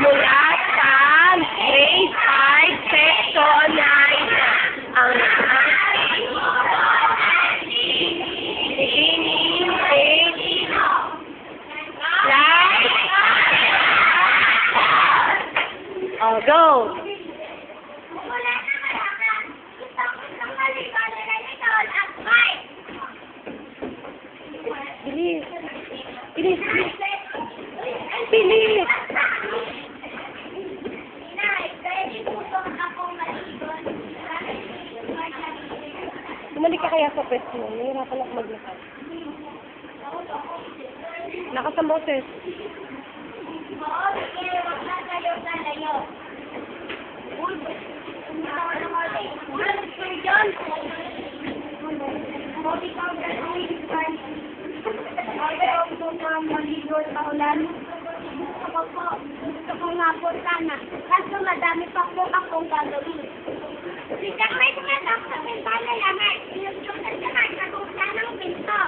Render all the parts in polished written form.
mula sa grade 5, section 9. Ang oh, go! Bilis! Bilis! Bilis! Bilis! Bumalik ka kaya sa pwesto mo. Nahirapan ako maglakad. Lakas ang boses. Gusto ko nga po sana. Kaso madami pa po akong gagawin. Sikat may tumatak sa bintana naman. Sinusunan ka na sa kusa ng pinto.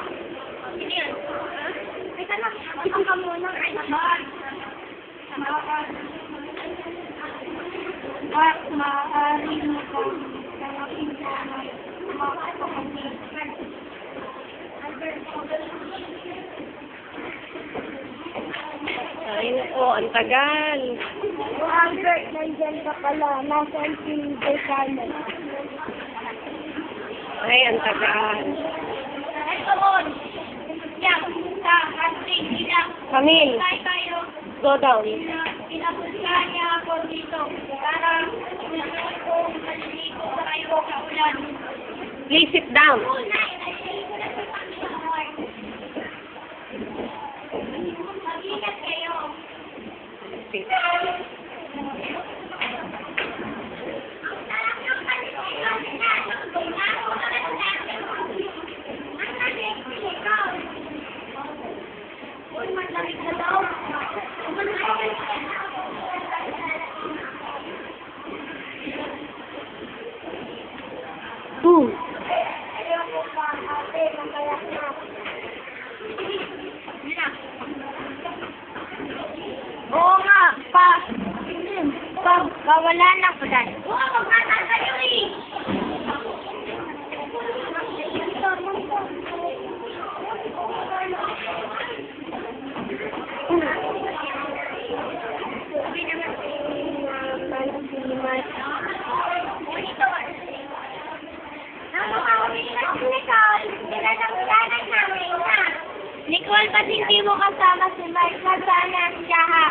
Sige yun. Ay ka lang. Isang ka muna. Ay naman. Maaari mo ka sa pintana. Ay, nako, ang tagal. Albert, nandyan ka pala. Nasaan si Decano? Ay, ang tagal. Ay, kamon! Yan, sa ating ilang. Camille, Tayo. go down. Pinapunta niya ako dito. Para kung maliligo kayo sa ulan. Please sit down. Mag-ingat kayo. Sit. Boom. Oo nga, wala na po dahil. Oo, magkata kayo eh. Nicole, ba't hindi mo kasama si Mark? Nasaan siya ha?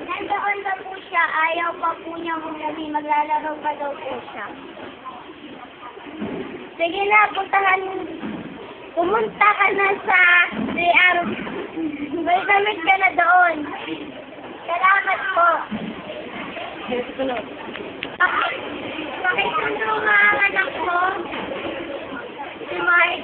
Nandoon ba po siya? Ayaw pa po niya umuwi. Maglalaro pa daw po siya. Sige na, pumunta ka na sa CR. May damit ka na doon. Salamat po. Pakisundo nga ang anak ko. Si Mark.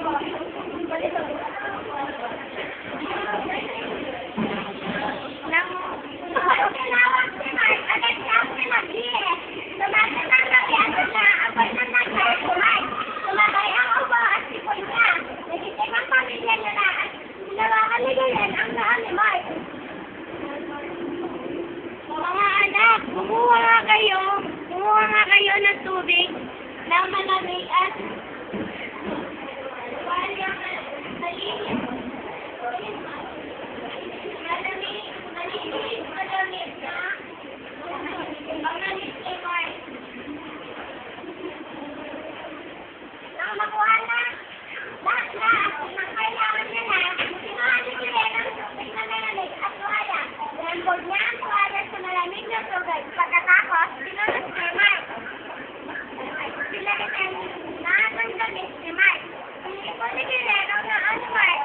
Mga anak, kumuha nga kayo ng tubig na malamig at pagkatapos, sinulos ni Mark. Sila rin ang nakaganda ni Mark. Hindi ko nililero na ano Mark.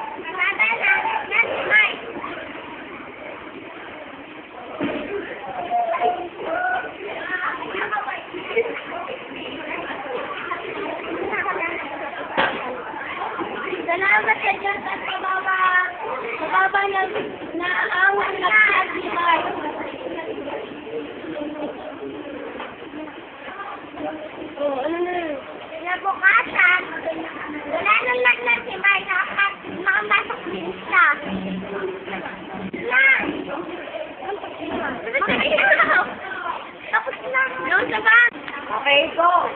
Okay, go.